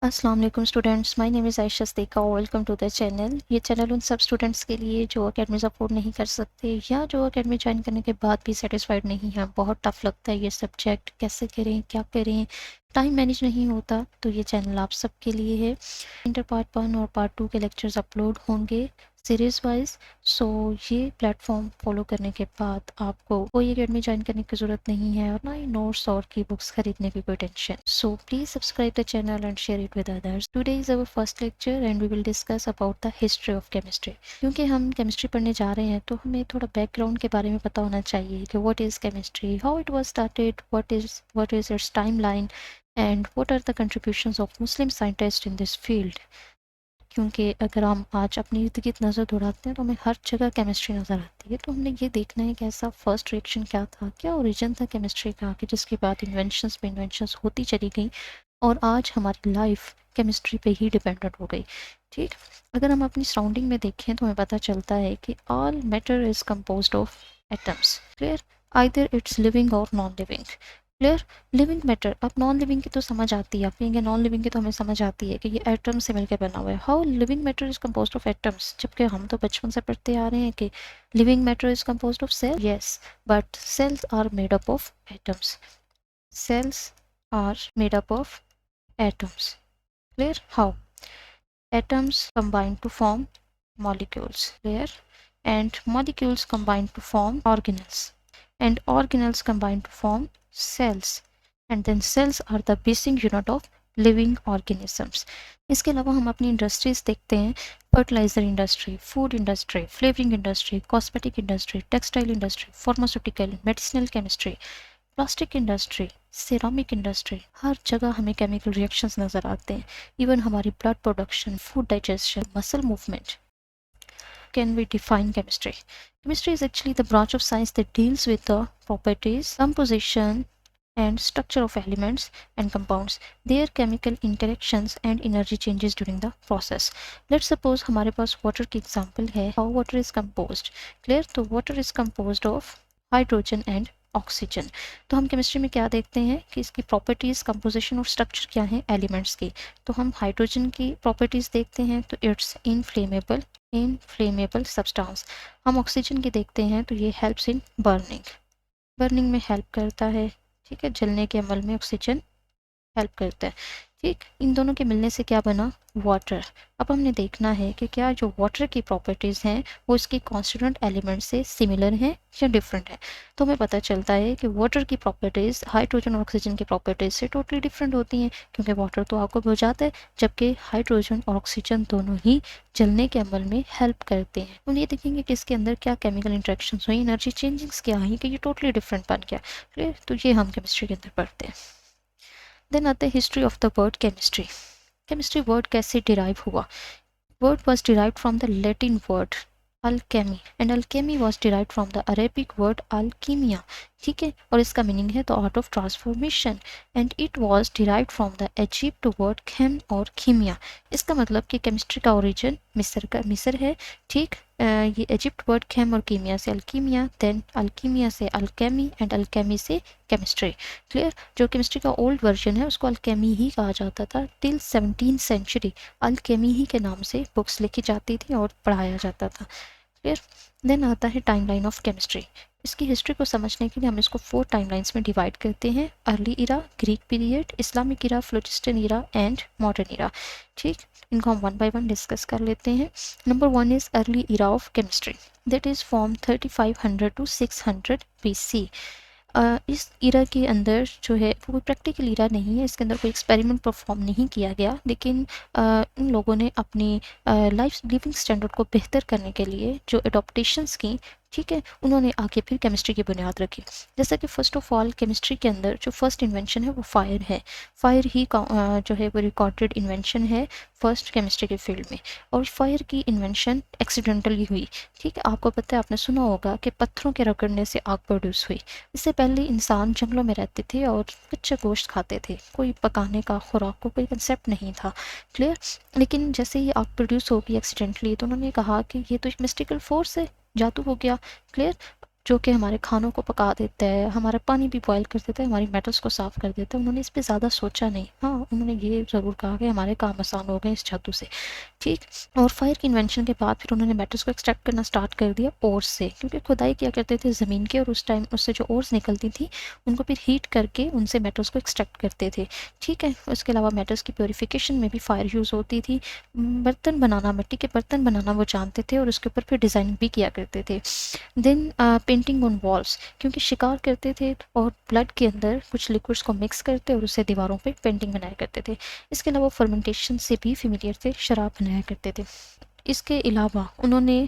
अस्सलाम वालेकुम students, my name is Ayesha Siddiqa. Welcome to the channel. ये चैनल उन सब स्टूडेंट्स के लिए जो एकेडमीज़ अफोर्ड नहीं कर सकते या जो एकेडमी ज्वाइन करने के बाद भी सेटिस्फाइड नहीं है। बहुत टफ लगता है ये सब्जेक्ट, कैसे करें क्या करें, टाइम मैनेज नहीं होता, तो ये चैनल आप सबके लिए है। इंटर पार्ट 1 और पार्ट 2 के लेक्चर्स अपलोड होंगे सीरीज़ वाइज। सो ये प्लेटफॉर्म फॉलो करने के बाद आपको कोई एकेडमी ज्वाइन करने की ज़रूरत नहीं है और ना ही नोट्स और की बुक्स खरीदने की कोई tension. So please subscribe the channel and share it with others. Today is our first lecture and we will discuss about the history of chemistry. क्योंकि हम केमिस्ट्री पढ़ने जा रहे हैं तो हमें थोड़ा बैकग्राउंड के बारे में पता होना चाहिए कि what is chemistry, how it was started, what is its time line and what are the contributions of Muslim scientist in this field. क्योंकि अगर हम आज अपनी इर्द गिर्द नज़र दौड़ाते हैं तो हमें हर जगह केमिस्ट्री नज़र आती है। तो हमने ये देखना है कि ऐसा फर्स्ट रिएक्शन क्या था, क्या ओरिजिन था केमिस्ट्री का, कि जिसके बाद इन्वेंशंस पे इन्वेंशंस होती चली गई और आज हमारी लाइफ केमिस्ट्री पे ही डिपेंडेंट हो गई। ठीक, अगर हम अपनी सराउंडिंग में देखें तो हमें पता चलता है कि all matter is composed of atoms. Clear, either it's living और non living. Clear, living matter, अब नॉन लिविंग की तो समझ आती है, आप कहेंगे नॉन लिविंग की तो हमें समझ आती है कि ये एटम से मिलकर बना हुआ है। How living matter is composed of atoms, जबकि हम तो बचपन से पढ़ते आ रहे हैं कि living matter is composed of cell. Yes, but cells are made up of atoms. Cells are made up of atoms. Clear, how atoms combine to form molecules. Clear, and molecules combine to form organelles, and organelles combine to form cells, and then cells are the basic unit of living organisms. इसके अलावा हम अपनी industries देखते हैं, fertiliser industry, food industry, flavouring industry, cosmetic industry, textile industry, pharmaceutical, medicinal chemistry, plastic industry, ceramic industry, हर जगह हमें chemical reactions नज़र आते हैं। इवन हमारी blood production, food digestion, muscle movement. Can we define chemistry? Chemistry is actually the branch of science that deals with the properties, composition, and structure of elements and compounds, their chemical interactions and energy changes during the process. Let's suppose हमारे पास water की example है, how water is composed. Clear, तो water is composed of hydrogen and oxygen. तो हम chemistry में क्या देखते हैं कि इसकी प्रॉपर्टीज़, कंपोजिशन और स्ट्रक्चर क्या है एलिमेंट्स की। तो हम हाइड्रोजन की प्रॉपर्टीज़ देखते हैं तो इट्स इनफ्लेमेबल सब्सटेंस। हम ऑक्सीजन की देखते हैं तो ये हेल्प्स इन बर्निंग में हेल्प करता है। ठीक है, जलने के अमल में ऑक्सीजन हेल्प करता है। ठीक, इन दोनों के मिलने से क्या बना, वाटर। अब हमने देखना है कि क्या जो वाटर की प्रॉपर्टीज़ हैं वो इसके कॉन्स्टिट्यूएंट एलिमेंट से सिमिलर हैं या डिफरेंट है। तो हमें पता चलता है कि वाटर की प्रॉपर्टीज़ हाइड्रोजन और ऑक्सीजन की प्रॉपर्टीज़ से टोटली डिफरेंट होती हैं, क्योंकि वाटर तो आपको बुझाता है, जबकि हाइड्रोजन और ऑक्सीजन दोनों ही जलने के अमल में हेल्प करते हैं। हम ये देखेंगे कि इसके अंदर क्या केमिकल इंट्रैक्शन हुई, एनर्जी चेंजिंग्स क्या हुई कि ये टोटली डिफरेंट बन गया। क्लियर, तो ये हम केमिस्ट्री के अंदर पढ़ते हैं। देन आते हैं history of the word chemistry. Chemistry word कैसे डिराइव हुआ? Word was derived from the Latin word alchemy, and alchemy was derived from the Arabic word अल्कीमिया। ठीक है, और इसका मीनिंग है the art of transformation, and it was derived from the Egypt word खेम और कीमिया। इसका मतलब कि केमिस्ट्री का ओरिजिन मिस्र है। ठीक, ये इजिप्ट वर्ड खेम और कीमिया से अल्कीमिया, देन अल्कीमिया से अल्केमी, एंड अल्केमी से केमिस्ट्री। क्लियर, जो केमिस्ट्री का ओल्ड वर्जन है उसको अल्केमी ही कहा जाता था। टिल 17th सेंचुरी अल्केमी ही के नाम से बुक्स लिखी जाती थी और पढ़ाया जाता था। क्लियर, देन आता है टाइमलाइन ऑफ केमिस्ट्री। इसकी हिस्ट्री को समझने के लिए हम इसको 4 टाइमलाइंस में डिवाइड करते हैं, early era, Greek period, Islamic era, phlogiston era and modern era. ठीक, इनको हम 1 बाय 1 डिस्कस कर लेते हैं। Number 1 is early era of chemistry, that is from 3500 to 600 BC। इस इरा के अंदर जो है वो कोई प्रैक्टिकल इरा नहीं है, इसके अंदर कोई एक्सपेरिमेंट परफॉर्म नहीं किया गया, लेकिन इन लोगों ने अपनी लाइफ लिविंग स्टैंडर्ड को बेहतर करने के लिए जो एडॉप्टेशंस की, ठीक है, उन्होंने आगे फिर केमिस्ट्री की बुनियाद रखी। जैसा कि फ़र्स्ट ऑफ ऑल केमिस्ट्री के अंदर जो फर्स्ट इन्वेंशन है वो फायर है। फायर ही जो है वो रिकॉर्डेड इन्वेंशन है फर्स्ट केमिस्ट्री के फील्ड में, और फायर की इन्वेंशन एक्सीडेंटली हुई। ठीक है, आपको पता है, आपने सुना होगा कि पत्थरों के रगड़ने से आग प्रोड्यूस हुई। इससे पहले इंसान जंगलों में रहते थे और कच्चा गोश्त खाते थे, कोई पकाने का, खुराक को कोई कंसेप्ट नहीं था। क्लियर, लेकिन जैसे ही आग प्रोड्यूस होगी एक्सीडेंटली तो उन्होंने कहा कि ये तो एक मिस्टिकल फोर्स है, जादू हो गया। क्लियर, जो कि हमारे खानों को पका देता है, हमारा पानी भी बॉयल कर देता है, हमारी मेटल्स को साफ़ कर देता है। उन्होंने इस पे ज़्यादा सोचा नहीं। हाँ, उन्होंने ये ज़रूर कहा कि हमारे काम आसान हो गए इस जादू से, ठीक। और फायर की इन्वेंशन के बाद फिर उन्होंने मेटल्स को एक्सट्रैक्ट करना स्टार्ट कर दिया ओर्स से, क्योंकि खुदाई किया करते थे ज़मीन के, और उस टाइम उससे जो ओर्स निकलती थी उनको फिर हीट करके उनसे मेटल्स को एक्सट्रैक्ट करते थे, ठीक है। उसके अलावा मेटल्स की प्योरीफिकेशन में भी फायर यूज़ होती थी। बर्तन बनाना, मिट्टी के बर्तन बनाना वो जानते थे, और उसके ऊपर फिर डिज़ाइन भी किया करते थे। देन पेंटिंग ऑन वॉल्स, क्योंकि शिकार करते थे और ब्लड के अंदर कुछ लिक्विड्स को मिक्स करते और उससे दीवारों पे पेंटिंग बनाया करते थे। इसके अलावा फर्मेंटेशन से भी फेमिलियर थे, शराब बनाया करते थे। इसके अलावा उन्होंने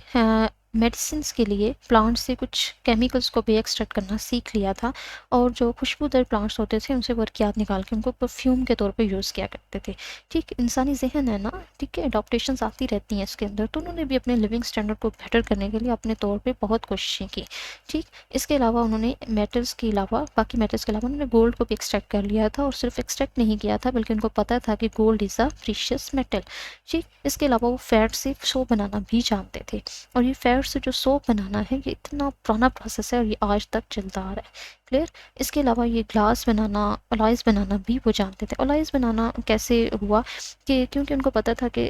मेडिसिन्स के लिए प्लांट से कुछ केमिकल्स को भी एक्सट्रैक्ट करना सीख लिया था, और जो खुशबूदार प्लांट्स होते थे उनसे वर्कियात निकाल के उनको परफ्यूम के तौर पे यूज़ किया करते थे, ठीक। इंसानी जहन है ना, ठीक है, अडॉप्टेशंस आती रहती हैं इसके अंदर, तो उन्होंने भी अपने लिविंग स्टैंडर्ड को बेटर करने के लिए अपने तौर पे बहुत कोशिशें की, ठीक। इसके अलावा उन्होंने मेटल्स के अलावा, बाकी मेटल्स के अलावा उन्होंने गोल्ड को भी एक्सट्रैक्ट कर लिया था, और सिर्फ एक्सट्रैक्ट नहीं किया था बल्कि उनको पता था कि gold is a precious metal, ठीक। इसके अलावा वो फैट से सोप बनाना भी जानते थे, और ये फैट से जो सोप बनाना है ये इतना पुराना प्रोसेस है और ये आज तक चलता आ रहा है, क्लियर। इसके अलावा ये ग्लास बनाना, अलॉयज़ बनाना भी वो जानते थे। अलॉयज़ बनाना कैसे हुआ कि क्योंकि उनको पता था कि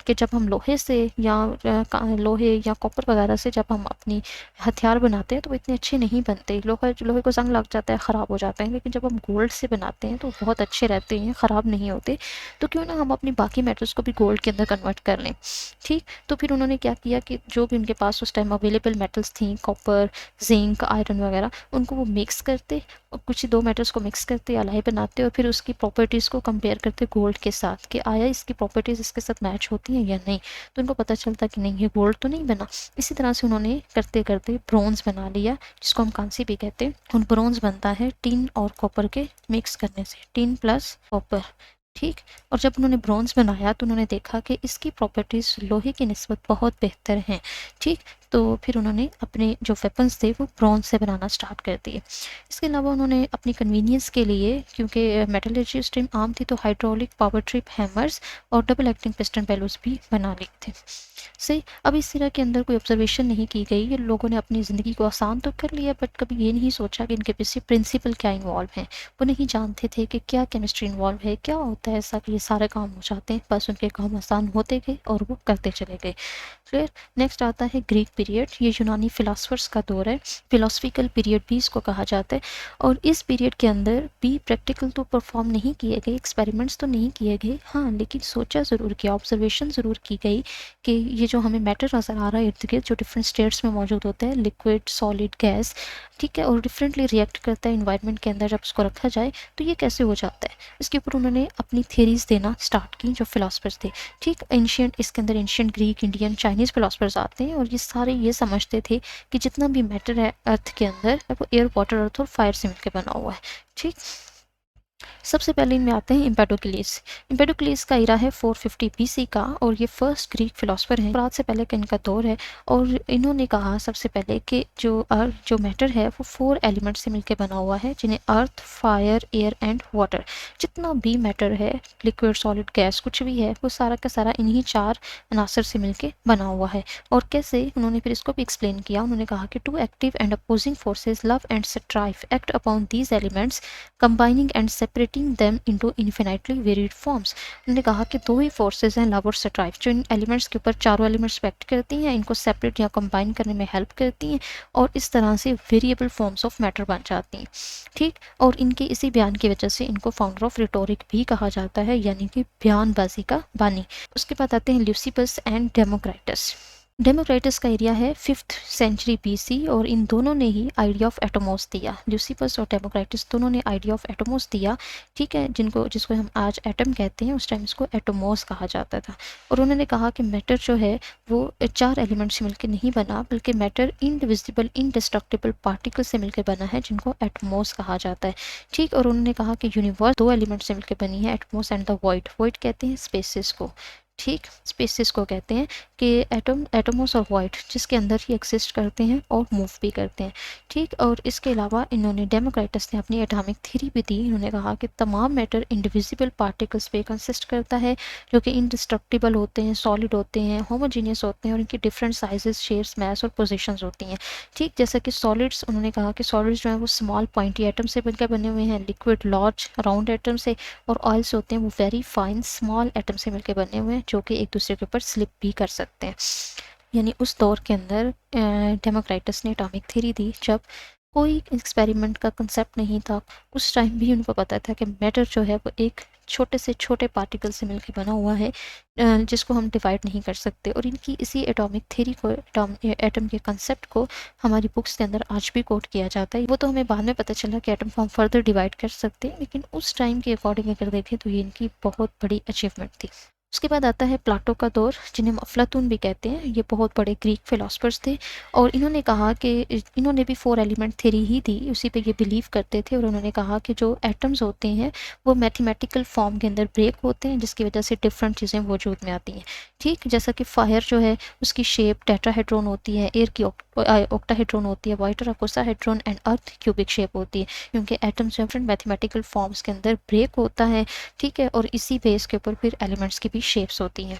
जब हम लोहे से या लोहे या कॉपर वगैरह से जब हम अपनी हथियार बनाते हैं तो वो इतने अच्छे नहीं बनते, लोहे को जंग लग जाता है, ख़राब हो जाते हैं, लेकिन जब हम गोल्ड से बनाते हैं तो बहुत अच्छे रहते हैं, ख़राब नहीं होते। तो क्यों ना हम अपनी बाकी मेटल्स को भी गोल्ड के अंदर कन्वर्ट कर लें, ठीक। तो फिर उन्होंने क्या किया कि जो भी उनके पास उस टाइम अवेलेबल मेटल्स थी, कॉपर, जिंक, आयरन वगैरह, उनको वो मिक्स करते, और कुछ ही दो मेटल्स को मिक्स करते, अलाई बनाते, और फिर उसकी प्रॉपर्टीज़ को कंपेयर करते गोल्ड के साथ कि आया इसकी प्रॉपर्टीज़ इसके साथ मैच होती हैं या नहीं। तो उनको पता चलता कि नहीं, ये गोल्ड तो नहीं बना। इसी तरह से उन्होंने करते करते ब्रोंज़ बना लिया, जिसको हम कांसी भी कहते हैं। और ब्रोंज़ बनता है टिन और कॉपर के मिक्स करने से, टिन प्लस कॉपर, ठीक। और जब उन्होंने ब्रॉन्ज़ बनाया तो उन्होंने देखा कि इसकी प्रॉपर्टीज़ लोहे की निस्बत बहुत बेहतर हैं, ठीक। तो फिर उन्होंने अपने जो वेपन्स थे वो ब्रॉन्ज़ से बनाना स्टार्ट कर दिए। इसके अलावा उन्होंने अपनी कन्वीनियंस के लिए, क्योंकि मेटलर्जी उस टाइम आम थी, तो हाइड्रोलिक पावर ट्रिप हैमर्स और डबल एक्टिंग पिस्टन बेलोस भी बना लिए थे, सही। अब इस तरह के अंदर कोई ऑब्जर्वेशन नहीं की गई, ये लोगों ने अपनी ज़िंदगी को आसान तो कर लिया, बट कभी ये नहीं सोचा कि इनके पीछे प्रिंसिपल क्या इन्वॉल्व हैं। वो नहीं जानते थे कि क्या केमिस्ट्री इन्वॉल्व है, क्या होता है ऐसा कि ये सारे काम हो जाते हैं। बस उनके काम आसान होते गए और वो करते चले गए, फिर नेक्स्ट आता है ग्रीक पीरियड। ये यूनानी फिलासफर्स का दौर है, फिलोसफिकल पीरियड भी इसको कहा जाता है। और इस पीरियड के अंदर भी प्रैक्टिकल तो परफॉर्म नहीं किए गए, एक्सपेरिमेंट्स तो नहीं किए गए, हाँ, लेकिन सोचा ज़रूर किया, ऑब्जर्वेशन ज़रूर की गई कि ये जो हमें मैटर नज़र आ रहा है इर्द गिर्द, जो डिफरेंट स्टेट्स में मौजूद होते हैं, लिक्विड, सॉलिड, गैस, ठीक है, और डिफरेंटली रिएक्ट करता है इन्वायरमेंट के अंदर, जब उसको रखा जाए तो ये कैसे हो जाता है। इसके ऊपर उन्होंने अपनी थियरीज देना स्टार्ट की, जो फिलासफर्स थे, ठीक। एंशियंट, इसके अंदर ancient Greek, Indian, Chinese philosophers आते हैं, और ये सारे ये समझते थे कि जितना भी मैटर है अर्थ के अंदर वो एयर, वाटर, अर्थ और फायर से मिलकर बना हुआ है, ठीक। सबसे पहले इनमें आते हैं एम्पेडोक्लिस। एम्पेडोक्लिस का इरा है 450 बीसी का, और ये फर्स्ट ग्रीक फिलोसफर हैं, सक़रात से पहले का इनका दौर है। और इन्होंने कहा सबसे पहले कि जो मैटर है वो 4 एलिमेंट से मिलकर बना हुआ है, जिन्हें अर्थ, फायर, एयर एंड वाटर। जितना भी मैटर है, लिक्विड, सॉलिड, गैस, कुछ भी है, वो सारा का सारा इन्हीं 4 अनासर से मिलकर बना हुआ है। और कैसे, उन्होंने फिर इसको भी एक्सप्लेन किया। उन्होंने कहा कि 2 active and opposing forces, love and strife, act upon these elements, combining and separating them into infinitely varied forms। उन्होंने कहा कि 2 ही फोर्सेज हैं, लव और स्ट्राइफ, जो इन एलिमेंट्स के ऊपर चारों एलिमेंट्स एक्ट करती हैं, इनको सेपरेट या कंबाइन करने में हेल्प करती हैं, और इस तरह से वेरिएबल फॉर्म्स ऑफ मैटर बन जाती हैं, ठीक। और इनके इसी बयान की वजह से इनको फाउंडर ऑफ रिटोरिक भी कहा जाता है, यानी कि बयानबाजी का बानी। उसके बाद आते हैं ल्यूसिपस एंड डेमोक्राइटस। डेमोक्राइटस का एरिया है 5th सेंचुरी बीसी, और इन दोनों ने ही आइडिया ऑफ एटोमोस दिया। ल्यूसिपस और डेमोक्राइटस दोनों ने आइडिया ऑफ एटोमोस दिया, ठीक है, जिसको हम आज एटम कहते हैं, उस टाइम इसको एटोमोस कहा जाता था। और उन्होंने कहा कि मैटर जो है वो 4 एलिमेंट से मिलकर नहीं बना, बल्कि मैटर इनडिविजिबल, इंडिस्ट्रक्टिबल पार्टिकल से मिलकर बना है, जिनको एटमोस कहा जाता है, ठीक। और उन्होंने कहा कि यूनिवर्स 2 एलिमेंट से मिलकर बनी है, Atmos and the void. Void कहते हैं स्पेसेस को, ठीक, स्पेसिस को कहते हैं कि एटमोस और वॉइड जिसके अंदर ही एग्जिस्ट करते हैं और मूव भी करते हैं। ठीक, और इसके अलावा इन्होंने डेमोक्राइटस ने अपनी एटॉमिक थ्योरी भी दी। इन्होंने कहा कि तमाम मैटर इंडिविजिबल पार्टिकल्स पे कंसिस्ट करता है जो कि इंडिस्ट्रक्टिबल होते हैं, सॉलिड होते हैं, होमोजीनियस होते हैं और इनकी डिफरेंट साइजेस, शेप्स, मास और पोजीशंस होती हैं। ठीक, जैसा कि सॉलिड्स, उन्होंने कहा कि सॉलिड्स जो है वो स्मॉल पॉइंटी एटम से मिलकर बने हुए हैं, लिक्विड लार्ज राउंड एटम से, और ऑयल्स होते हैं वो वेरी फाइन स्मॉल एटम से मिलकर बने हुए हैं जो कि एक दूसरे के ऊपर स्लिप भी कर सकते हैं। यानी उस दौर के अंदर डेमोक्राइटस ने एटॉमिक थ्योरी दी जब कोई एक्सपेरिमेंट का कंसेप्ट नहीं था। उस टाइम भी उनको पता था कि मैटर जो है वो एक छोटे से छोटे पार्टिकल से मिलकर बना हुआ है जिसको हम डिवाइड नहीं कर सकते। और इनकी इसी एटॉमिक थ्योरी को, एटम के कंसेप्ट को हमारी बुक्स के अंदर आज भी कोट किया जाता है। वो तो हमें बाद में पता चला कि एटम को हम फर्दर डिवाइड कर सकते हैं, लेकिन उस टाइम के अकॉर्डिंग अगर देखें तो ये इनकी बहुत बड़ी अचीवमेंट थी। उसके बाद आता है प्लाटो का दौर, जिन्हें हम अफलातून भी कहते हैं। ये बहुत बड़े ग्रीक फिलोसफर्स थे और इन्होंने कहा कि इन्होंने भी 4 एलिमेंट थ्योरी ही दी, उसी पे ये बिलीव करते थे। और उन्होंने कहा कि जो एटम्स होते हैं वो मैथमेटिकल फॉर्म के अंदर ब्रेक होते हैं जिसकी वजह से डिफरेंट चीज़ें वजूद में आती हैं। ठीक, जैसा कि फायर जो है उसकी शेप टेट्राहेड्रॉन होती है, एयर की ऑक्टाहेड्रॉन होती है, water icosahedron and earth cubic shape होती है, क्योंकि एटम्स डिफरेंट मैथमेटिकल फॉर्म्स के अंदर ब्रेक होता है। ठीक है, और इसी बेस के ऊपर फिर एलिमेंट्स की भी शेप्स होती हैं।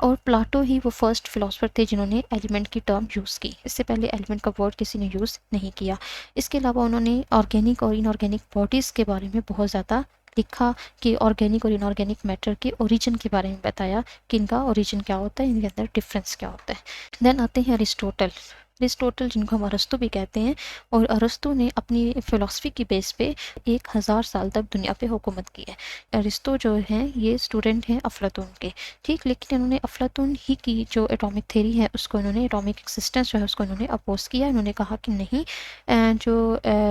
और प्लाटो ही वो फर्स्ट फिलोसफर थे जिन्होंने एलिमेंट की टर्म यूज़ की। इससे पहले एलिमेंट का वर्ड किसी ने यूज़ नहीं किया। इसके अलावा उन्होंने ऑर्गेनिक और इनऑर्गेनिक बॉडीज़ के बारे में बहुत ज़्यादा लिखा कि ऑर्गेनिक और इनऑर्गेनिक मैटर के ओरिजिन के बारे में बताया कि इनका ओरिजिन क्या होता है, इनके अंदर डिफरेंस क्या होता है। देन आते हैं अरिस्टोटल, जिनको हम अरस्तु भी कहते हैं। और अरस्तु ने अपनी फ़िलासफ़ी की बेस पे 1000 साल तक दुनिया पे हुकूमत की है। अरिस्टो जो हैं ये स्टूडेंट हैं अफलातून के। ठीक, लेकिन इन्होंने अफलातून ही की जो एटॉमिक थ्योरी है उसको इन्होंने, एटॉमिक एक्सिस्टेंस जो है उसको इन्होंने अपोज किया। इन्होंने कहा कि नहीं, जो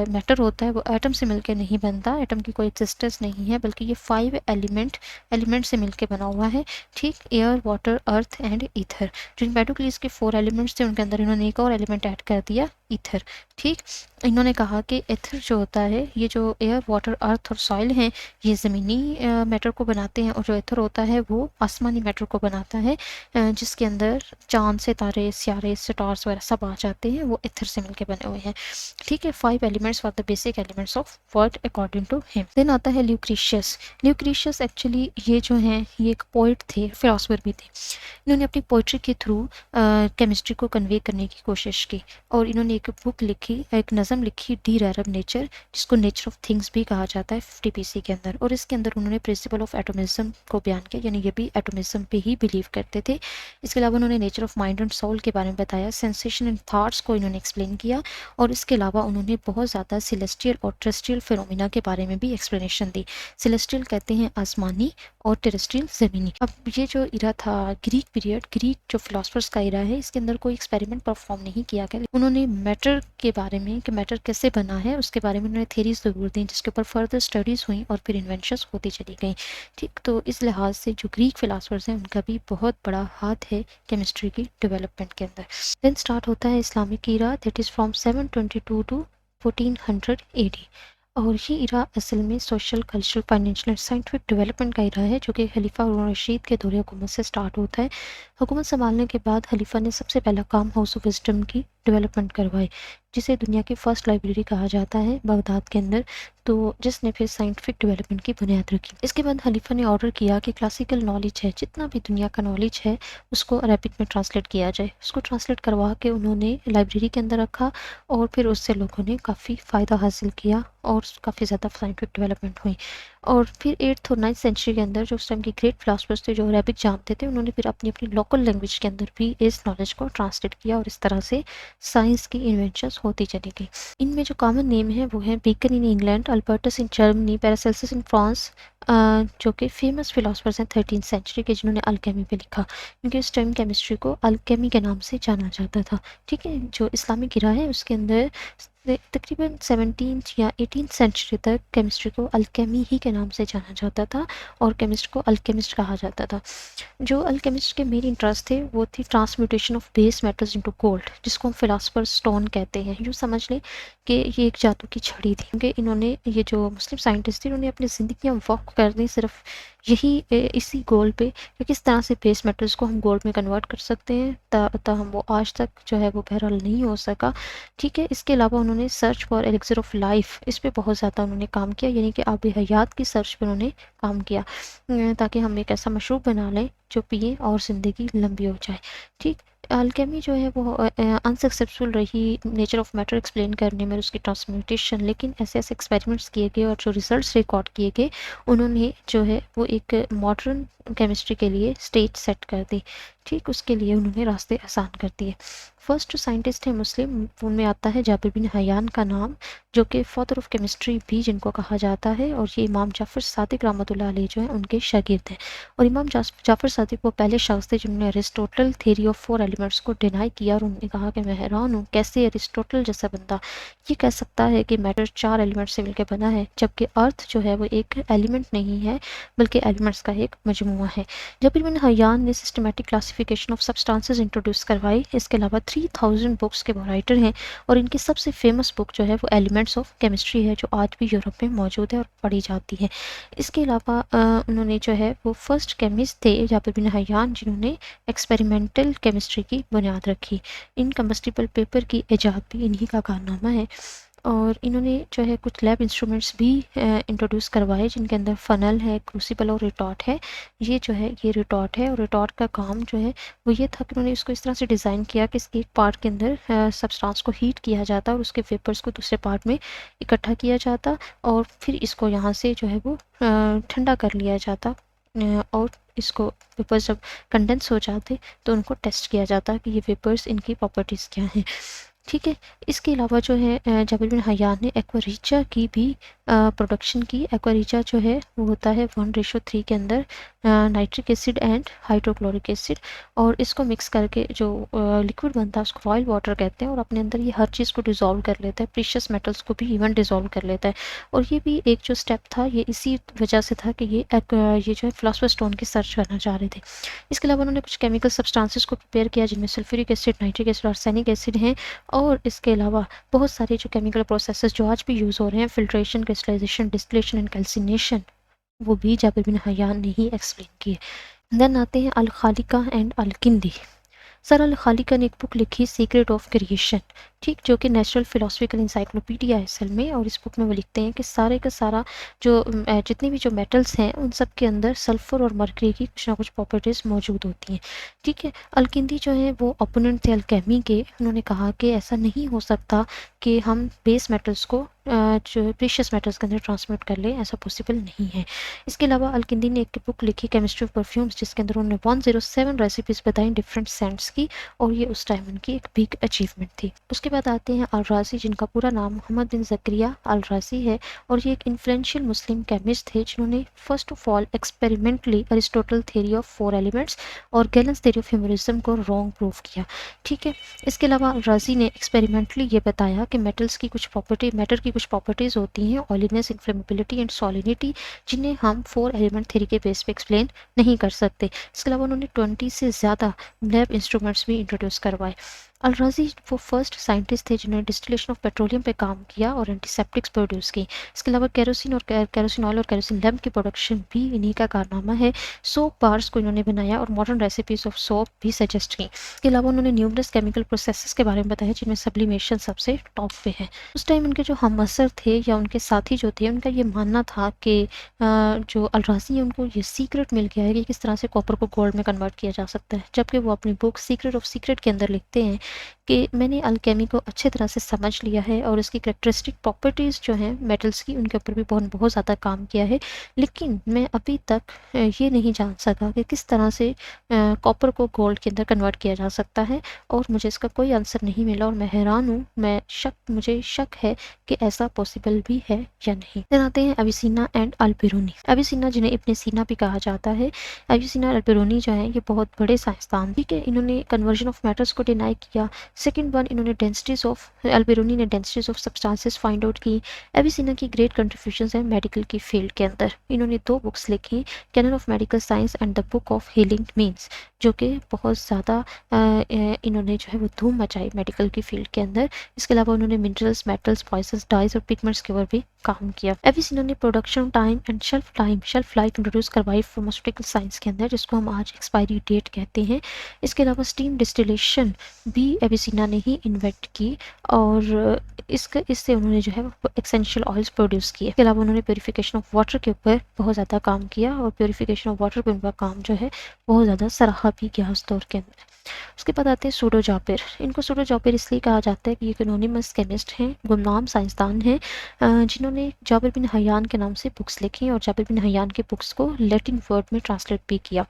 मैटर होता है वो एटम से मिलकर नहीं बनता, एटम की कोई एक्सिस्टेंस नहीं है, बल्कि ये 5 एलिमेंट से मिलकर बना हुआ है। ठीक, air, water, earth and ether. जो एम्पेडोक्लिस के 4 एलिमेंट्स थे उनके अंदर इन्होंने एक और एलिमेंट ऐड कर दिया, ईथर। ठीक, इन्होंने कहा कि ईथर जो होता है, ये जो एयर, वाटर, अर्थ और सॉइल हैं ये ज़मीनी मैटर को बनाते हैं, और जो ईथर होता है वो आसमानी मैटर को बनाता है, जिसके अंदर चांद, सितारे, सियारे, स्टार्स वगैरह सब आ जाते हैं, वो ईथर से मिलकर बने हुए हैं। ठीक है, 5 elements were the basic elements of world according to him. Then आता है ल्यूक्रीशियस एक्चुअली ये जो हैं ये एक पोइट थे, फिलोसफर भी थे। इन्होंने अपनी पोइट्री के थ्रू केमिस्ट्री को कन्वे करने की कोशिश की, और इन्होंने एक बुक लिखी, एक नज़म लिखी, डी रैरब नेचर, जिसको नेचर ऑफ थिंग्स भी कहा जाता है 50 पीसी के अंदर। और इसके अंदर उन्होंने प्रिंसिपल ऑफ एटोमिज्म को बयान किया, यानी ये भी एटोमिज्म पे ही बिलीव करते थे। इसके अलावा उन्होंने nature of mind and soul के बारे में बताया, सेंसेशन एंड थाट्स को इन्होंने एक्सप्लेन किया, और इसके अलावा उन्होंने बहुत ज़्यादा सेलेस्टियल और टेरेस्ट्रियल फिनोमिना के बारे में भी एक्सप्लेनेशन दी। सेलेस्टियल कहते हैं आसमानी और टेरेस्ट्रियल ज़मीनी। अब ये जो इरा था ग्रीक पीरियड, ग्रीक जो फिलोसफर्स का इरा है, इसके अंदर कोई एक्सपेरिमेंट परफॉर्म नहीं किया गया। उन्होंने मैटर के बारे में, कि मैटर कैसे बना है उसके बारे में उन्होंने थेरीज ज़रूर दी, जिसके ऊपर फर्दर स्टडीज़ हुई और फिर इन्वेंशंस होती चली गई। ठीक, तो इस लिहाज से जो ग्रीक फिलोसफर्स हैं उनका भी बहुत बड़ा हाथ है केमिस्ट्री की डेवलपमेंट के अंदर। देन स्टार्ट होता है Islamic era, that is from 722 to 1400 AD। और ये इरा असल में social, cultural, financial and scientific development का इरा है, जो कि खलीफा हारून रशीद के दौरे हुकूमत से स्टार्ट होता है। हुकूमत संभालने के बाद खलीफा ने सबसे पहला काम हाउस ऑफ विजडम की डेवलपमेंट करवाई, जिसे दुनिया की फर्स्ट लाइब्रेरी कहा जाता है बगदाद के अंदर, तो जिसने फिर साइंटिफिक डेवलपमेंट की बुनियाद रखी। इसके बाद खलीफा ने ऑर्डर किया कि क्लासिकल नॉलेज है, जितना भी दुनिया का नॉलेज है उसको अरबिक में ट्रांसलेट किया जाए। उसको ट्रांसलेट करवा के उन्होंने लाइब्रेरी के अंदर रखा, और फिर उससे लोगों ने काफ़ी फ़ायदा हासिल किया और काफ़ी ज़्यादा साइंटिफिक डेवलपमेंट हुई। और फिर 8th और 9th सेंचुरी के अंदर जो उस टाइम के ग्रेट फिलासफर्स थे जो अरबिक जानते थे, उन्होंने फिर अपनी अपनी लोकल लैंग्वेज के अंदर भी इस नॉलेज को ट्रांसलेट किया, और इस तरह से साइंस की इन्वेंशंस होती चली गई। इनमें जो कॉमन नेम है वो है Bacon in England, Albertus in Germany, Paracelsus in France, जो कि फेमस फिलासफर्स हैं 13th सेंचुरी के, जिन्होंने अल्केमी पे लिखा, क्योंकि उस टाइम केमिस्ट्री को अल्केमी के नाम से जाना जाता था। ठीक है, जो इस्लामिक इरा है उसके अंदर तकरीबन 17th या 18th सेंचुरी तक केमिस्ट्री को अल्केमी ही के नाम से जाना जाता था, और केमिस्ट को अल्केमिस्ट कहा जाता था। जो अल्केमिस्ट के मेन इंटरेस्ट थे वो थी transmutation of base metals into gold, जिसको हम फिलासफर स्टोन कहते हैं। यूँ समझ लें कि ये एक जादू की छड़ी थी, क्योंकि इन्होंने, ये जो मुस्लिम साइंटिस्ट थे, उन्होंने अपनी ज़िंदगी में वक्त कर दी सिर्फ यही इसी गोल पे कि किस तरह से बेस मेटल्स को हम गोल्ड में कन्वर्ट कर सकते हैं, अतः हम वो आज तक जो है वो बहरहाल नहीं हो सका। ठीक है, इसके अलावा उन्होंने search for elixir of life इस पे बहुत ज़्यादा उन्होंने काम किया, यानी कि आब हयात की सर्च पर उन्होंने काम किया ताकि हम एक ऐसा मशरूब बना लें जो पिए और ज़िंदगी लंबी हो जाए। ठीक, अल्केमी जो है वो अनसक्सेसफुल रही नेचर ऑफ मैटर एक्सप्लेन करने में, उसकी ट्रांसम्यूटेशन, लेकिन ऐसे ऐसे एक्सपेरिमेंट्स किए गए और जो रिजल्ट्स रिकॉर्ड किए गए उन्होंने जो है वो एक मॉडर्न केमिस्ट्री के लिए स्टेज सेट कर दी। ठीक, उसके लिए उन्होंने रास्ते आसान कर दिए। फर्स्ट जो साइंटिस्ट है मुस्लिम, उनमें आता है जाबिर बिन हयान का नाम, जो कि फादर ऑफ केमिस्ट्री भी जिनको कहा जाता है, और ये इमाम जाफ़र सादिक रहमतुल्लाह अलैह जो है उनके शागिर्द हैं। और इमाम जाफ़र सादिक वो पहले शख्स थे जिन्होंने अरिस्टोटल थ्योरी ऑफ 4 एलिमेंट्स को डिनाई किया, और उन्होंने कहा कि मैं हैरान हूँ कैसे अरिस्टोटल जैसा बंदा ये कह सकता है कि मैटर 4 एलिमेंट से मिलकर बना है, जबकि अर्थ जो है वो एक एलिमेंट नहीं है बल्कि एलिमेंट्स का एक मजमूआ है। जाबिर बिन हयान ने systematic classification of substances introduce करवाई। इसके अलावा 3000 बुक्स के राइटर हैं, और इनकी सबसे फेमस बुक जो है वो एलिमेंट्स ऑफ केमिस्ट्री है, जो आज भी यूरोप में मौजूद है और पढ़ी जाती है। इसके अलावा उन्होंने जो है वो फर्स्ट केमिस्ट थे जाबिर बिन हयान, जिन्होंने एक्सपेरिमेंटल केमिस्ट्री की बुनियाद रखी। इन कंबस्टिबल पेपर की ईजाद भी इन्हीं का कारनामा है। और इन्होंने जो है कुछ लैब इंस्ट्रूमेंट्स भी इंट्रोड्यूस करवाए, जिनके अंदर फ़नल है, क्रूसिबल और रिटॉर्ट है। ये जो है ये रिटॉर्ट है, और रिटॉर्ट का काम जो है वो ये था कि उन्होंने इसको इस तरह से डिज़ाइन किया कि इसके एक पार्ट के अंदर सब्सटेंस को हीट किया जाता और उसके वेपर्स को दूसरे पार्ट में इकट्ठा किया जाता, और फिर इसको यहाँ से जो है वो ठंडा कर लिया जाता, और इसको वेपर्स जब कंडेंस हो जाते तो उनको टेस्ट किया जाता कि ये वेपर्स इनकी प्रॉपर्टीज़ क्या हैं। ठीक है, इसके अलावा जो है जाबिर बिन हयान ने एक्वारीचा की भी प्रोडक्शन की। एक्वारीचा जो है वो होता है 1:3 के अंदर nitric acid and hydrochloric acid, और इसको मिक्स करके जो लिक्विड बनता है उसको रॉयल वाटर कहते हैं, और अपने अंदर ये हर चीज़ को डिज़ोल्व कर लेता है, प्रीशियस मेटल्स को भी इवन डिज़ोल्व कर लेता है। और ये भी एक जो स्टेप था ये इसी वजह से था कि ये जो है फिलॉसफर स्टोन की सर्च करना चाह रहे थे। इसके अलावा उन्होंने कुछ केमिकल सब्सटेंसेस को प्रिपेयर किया, जिनमें sulphuric acid, nitric acid, arsenic acid हैं, और इसके अलावा बहुत सारे जो केमिकल प्रोसेसेस जो आज भी यूज़ हो रहे हैं, filtration, crystallization, distillation and calcination, वो भी जाबिर बिन हयान ने ही एक्सप्लेन किए। देन आते हैं अल खालिका एंड अल किंदी। सर अल खालिका ने एक बुक लिखी सीक्रेट ऑफ क्रिएशन, ठीक, जो कि नेचुरल फिलोसफिकल इंसाइक्लोपीडिया है असल में, और इस बुक में वो लिखते हैं कि सारे का सारा जो जितनी भी जो मेटल्स हैं उन सब के अंदर सल्फर और मरकरी की कुछ ना कुछ प्रॉपर्टीज़ मौजूद होती हैं। ठीक है, अलकिंदी जो है वो ओपोनेंट थे अल्केमी के। उन्होंने कहा कि ऐसा नहीं हो सकता कि हम बेस मेटल्स को जो प्रीशियस मेटल्स के अंदर ट्रांसमिट कर ले, ऐसा पॉसिबल नहीं है। इसके अलावा अलकिंदी ने एक बुक लिखी केमिस्ट्री ऑफ परफ्यूम्स, जिसके अंदर उन्होंने 107 रेसिपीज़ बताई डिफरेंट सेंट्स की, और ये उस टाइम उनकी एक बिग अचीवमेंट थी। उसके बाद आते हैं अल राज़ी, जिनका पूरा नाम मोहम्मद बिन ज़करिया अल राज़ी है, और ये एक इन्फ्लुएंशियल मुस्लिम केमिस्ट थे, जिन्होंने first of all experimentally Aristotle theory of 4 elements और गैलेंस थ्योरी ऑफ ह्यूमरिज्म को रॉन्ग प्रूव किया। ठीक है, इसके अलावा अल राज़ी ने एक्सपेरिमेंटली ये बताया कि मेटल्स की कुछ प्रॉपर्टी मैटर की कुछ प्रॉपर्टीज़ होती हैं, ऑयलीनेस, इन्फ्लेमेबिलिटी एंड सॉलिनिटी, जिन्हें हम 4 एलिमेंट थ्योरी के बेस पे एक्सप्लेन नहीं कर सकते। इसके अलावा उन्होंने 20 से ज़्यादा लैब इंस्ट्रूमेंट्स भी इंट्रोड्यूस करवाए। अल राज़ी वो फर्स्ट साइंटिस्ट थे जिन्होंने डिस्टिलेशन ऑफ पेट्रोलियम पे काम किया और एंटीसेप्टिक्स प्रोड्यूस की। इसके अलावा केरोसिन और केरोसिन ऑयल और केरोसिन लैम्प की प्रोडक्शन भी इन्हीं का कारनामा है। सोप बार्स को इन्होंने बनाया और मॉडर्न रेसिपीज ऑफ सोप भी सजेस्ट की। इसके अलावा उन्होंने न्यूमरस केमिकल प्रोसेसेस के बारे में बताया, जिनमें सब्लिमेशन सबसे टॉप पे है। उस टाइम उनके जो हम असर थे या उनके साथी जो थे, उनका ये मानना था कि जो अल राज़ी है उनको ये सीक्रेट मिल गया है कि किस तरह से कॉपर को गोल्ड में कन्वर्ट किया जा सकता है, जबकि वो अपनी बुक सीक्रेट ऑफ सीक्रेट के अंदर लिखते हैं कि मैंने अल्केमी को अच्छे तरह से समझ लिया है और उसकी कैरेक्टरिस्टिक प्रॉपर्टीज़ जो हैं मेटल्स की, उनके ऊपर भी बहुत बहुत ज़्यादा काम किया है, लेकिन मैं अभी तक ये नहीं जान सका कि किस तरह से कॉपर को गोल्ड के अंदर कन्वर्ट किया जा सकता है, और मुझे इसका कोई आंसर नहीं मिला और मैं हैरान हूँ। मुझे शक है कि ऐसा पॉसिबल भी है या नहीं। फिर आते हैं अविसीना एंड अल-बिरूनी। अविसीना, जिन्हें इब्ने सीना भी कहा जाता है, अविसीना अल-बिरूनी जो है ये बहुत बड़े साइंसदान थी कि इन्होंने कन्वर्जन ऑफ मैटर्स को डिनाई किया। सेकंड वन, इन्होंने डेंसिटीज ऑफ अल-बिरूनी ने densities of substances find out की। एविसीना की ग्रेट कंट्रीब्यूशंस हैं मेडिकल की फील्ड के अंदर। इन्होंने 2 बुक्स लिखी, canon of medical science and the book of healing means. जो कि बहुत ज़्यादा इन्होंने जो है वो धूम मचाई मेडिकल की फील्ड के अंदर। इसके अलावा उन्होंने मिनरल्स, मेटल्स, पॉइजन्स, डाइज और पिगमेंट्स के ऊपर भी काम किया। एविसिना ने production time and shelf life introduce करवाई फार्मास्यूटिकल साइंस के अंदर, जिसको हम आज एक्सपायरी डेट कहते हैं। इसके अलावा स्टीम डिस्टिलेशन भी एविसिना ने ही इन्वेंट की और इससे उन्होंने जो है एसेंशियल ऑयल्स प्रोड्यूस किए। इसके अलावा उन्होंने प्योरीफिकेशन ऑफ वाटर के ऊपर बहुत ज़्यादा काम किया और प्योरीफिकेशन ऑफ वाटर पे उनका काम जो है बहुत ज़्यादा सराहा भी गया उस दौर के अंदर। उसके बाद आते हैं सूडो जाबिर। इनको सूडो जाबिर इसलिए कहा जाता है कि ये एनोनिमस केमिस्ट हैं, गुमनाम साइंसदान हैं, जिन्होंने जाबिर बिन हयान के नाम से बुक्स लिखी और जाबिर बिन हयान के बुक्स को लैटिन वर्ड में ट्रांसलेट भी किया।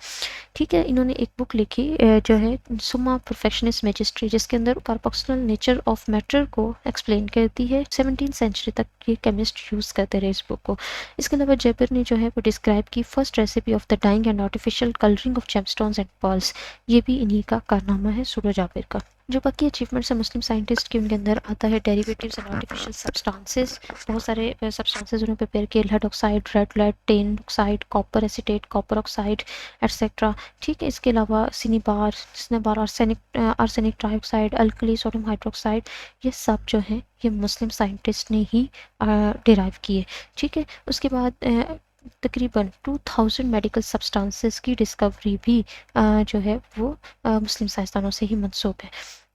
ठीक है, इन्होंने एक बुक लिखी जो है सुमा परफेक्शनिस्ट मैजिस्ट्री, जिसके अंदर कार्बोक्सिल नेचर ऑफ मैटर को एक्सप्लेन करती है। 17th सेंचुरी तक ये केमिस्ट यूज़ करते रहे इस बुक को। इसके अलावा जाबिर ने जो है वो डिस्क्राइब की first recipe of the dyeing and artificial colouring of gemstones and pearls. ये भी इन्हीं का कारनामा है सूडो जाबिर का। जो बाकी अचीवमेंट्स है मुस्लिम साइंटिस्ट की, उनके अंदर आता है डेरिवेटिव्स एंड आर्टिफिशियल सब्सटेंसेस। बहुत सारे सब्सटेंसेस उन्होंने प्रिपेयर किए, lead oxide, red lead, tin oxide, copper acetate, copper oxide etcetera. ठीक है, इसके अलावा cinnabar, arsenic trioxide, alkali sodium hydroxide, ये सब जो है ये मुस्लिम साइंटिस्ट ने ही डिराइव किए। ठीक है, उसके बाद तकरीबन 2000 मेडिकल सब्सटेंसेस की डिस्कवरी भी जो है वो मुस्लिम साइंसदानों से ही मंसूब है।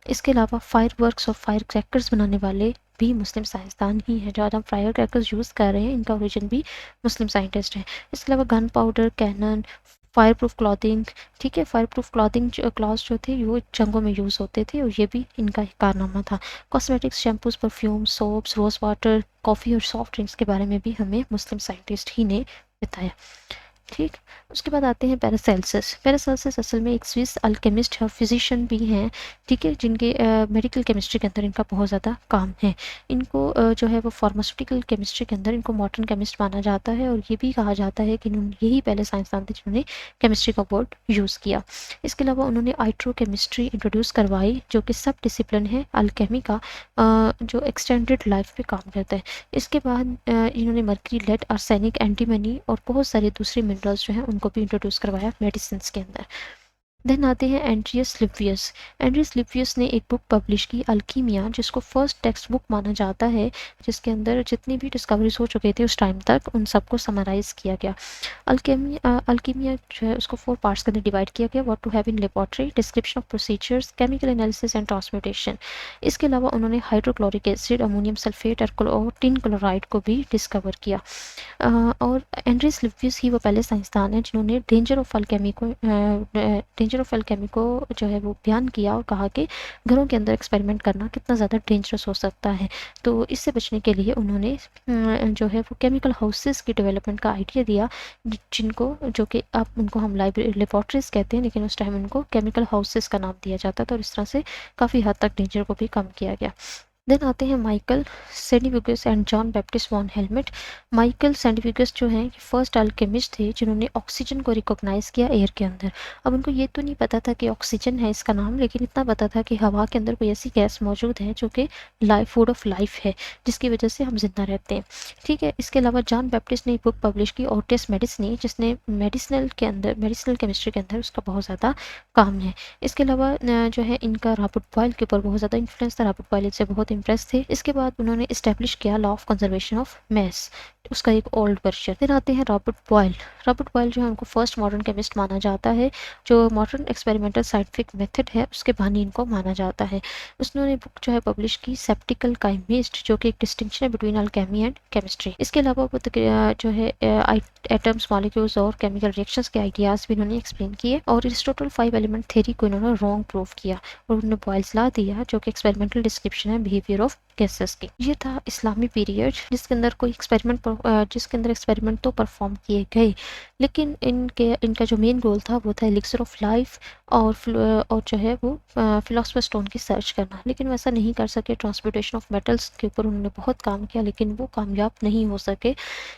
इसके अलावा फायर वर्क्स और फायर क्रैकर्स बनाने वाले भी मुस्लिम साइंसदान ही हैं। जो आज हम फायर क्रैकर्स यूज़ कर रहे हैं, इनका ओरिजिन भी मुस्लिम साइंटिस्ट है। इसके अलावा gun powder, cannon, fire proof clothing. ठीक है, फायर प्रूफ क्लॉथिंग क्लॉथ्स जो थे वो जंगों में यूज़ होते थे और ये भी इनका ही कारनामा था। Cosmetics, shampoos, perfume, soaps, rose water, coffee और सॉफ्ट ड्रिंक्स के बारे में भी हमें मुस्लिम साइंटिस्ट ही ने बताया। ठीक, उसके बाद आते हैं पैरासेल्सस। पैरासेल्सस असल में एक स्विस अल्केमिस्ट और फिजिशियन भी हैं। ठीक है, जिनके मेडिकल केमिस्ट्री के अंदर इनका बहुत ज़्यादा काम है। इनको जो है वो फार्मास्यूटिकल केमिस्ट्री के अंदर इनको मॉडर्न केमिस्ट माना जाता है और ये भी कहा जाता है कि यही पहले साइंसदान थे जिन्होंने केमिस्ट्री का वर्ड यूज़ किया। इसके अलावा उन्होंने आइट्रो केमिस्ट्री इंट्रोड्यूस करवाई, जो कि सब डिसिप्लिन है अल्केमी का, जो एक्सटेंडेड लाइफ पे काम करता है। इसके बाद इन्होंने मर्करी, लेड, आर्सेनिक, एंटीमनी और बहुत सारे दूसरे मिनरल्स जो हैं उनको भी इंट्रोड्यूस करवाया मेडिसिन के अंदर। देन आते हैं एंड्रियस लिवियस। एंड्रियस लिवियस ने एक बुक पब्लिश की अल्कीमिया, जिसको फर्स्ट टेक्स्ट बुक माना जाता है, जिसके अंदर जितनी भी डिस्कवरीज हो चुके थे उस टाइम तक उन सबको समराइज किया गया। अल्कीमिया जो है उसको 4 पार्ट्स के अंदर डिवाइड किया गया। What to have in laboratory, description of procedures, chemical analysis and transmutation. इसके अलावा उन्होंने हाइड्रोक्लोरिक एसिड, अमोनियम सल्फेट और टिन क्लोराइड को भी डिस्कवर किया। और एंड्रियस लिवियस ही वो पहले साइंसदान हैं जिन्होंने डेंजर ऑफ एल्केमी को जो है वो बयान किया और कहा कि घरों के अंदर एक्सपेरिमेंट करना कितना ज़्यादा डेंजरस हो सकता है। तो इससे बचने के लिए उन्होंने जो है वो केमिकल हाउसेस की डेवलपमेंट का आइडिया दिया, जिनको जो कि अब उनको हम लेबोरेटरीज कहते हैं, लेकिन उस टाइम उनको केमिकल हाउसेस का नाम दिया जाता था और इस तरह से काफ़ी हद तक डेंजर को भी कम किया गया। देन आते हैं Michael Sendivogius and John Baptist van Helmont. Michael Sendivogius जो हैं फर्स्ट अल्केमिस्ट थे जिन्होंने ऑक्सीजन को रिकॉग्नाइज किया एयर के अंदर। अब उनको ये तो नहीं पता था कि ऑक्सीजन है इसका नाम, लेकिन इतना पता था कि हवा के अंदर कोई ऐसी गैस मौजूद है जो कि फूड ऑफ लाइफ है, जिसकी वजह से हम जिंदा रहते हैं। ठीक है, इसके अलावा जॉन बैप्टिस्ट ने एक बुक पब्लिश की ऑर्टिस मेडिसिनी, जिसने मेडिसिनल केमिस्ट्री के अंदर उसका बहुत ज़्यादा काम है। इसके अलावा जो है इनका रॉबर्ट बॉयल के ऊपर बहुत ज़्यादा इन्फ्लुएंस था, रॉबर्ट बॉयल से बहुत इम्प्रेस थे। इसके बाद उन्होंने इस्टेब्लिश किया law of conservation of mass, उसका एक ओल्ड वर्जन। फिर आते हैं रॉबर्ट बॉयल। रॉबर्ट बॉयल जो है उनको फर्स्ट मॉडर्न केमिस्ट माना जाता है, जो मॉडर्न एक्सपेरिमेंटल साइंटिफिक मेथड है उसके बानी इनको माना जाता है। उसने बुक जो है पब्लिश की सेप्टिकल काइमिस्ट, जो कि एक डिस्टिंक्शन है बिटवीन अल्केमी एंड केमिस्ट्री। इसके अलावा वो जो है एटम्स, मॉलिक्यूल्स और केमिकल रिएक्शंस के आइडियाज भी इन्होंने एक्सप्लेन किए और एरिस्टोटल 5 एलिमेंट थ्योरी को इन्होंने रॉन्ग प्रूव किया और उन्होंने बॉयल्स ला दिया, जो कि एक्सपेरिमेंटल डिस्क्रिप्शन है बिहेवियर ऑफ गैसेस की। ये था इस्लामी पीरियड जिसके अंदर एक्सपेरिमेंट तो परफॉर्म किए गए, लेकिन इनका जो मेन गोल था वो था एलिक्सर ऑफ लाइफ और जो है वो फिलोसफर स्टोन की सर्च करना, लेकिन वैसा नहीं कर सके। ट्रांसपोर्टेशन ऑफ मेटल्स के ऊपर उन्होंने बहुत काम किया, लेकिन वो कामयाब नहीं हो सके।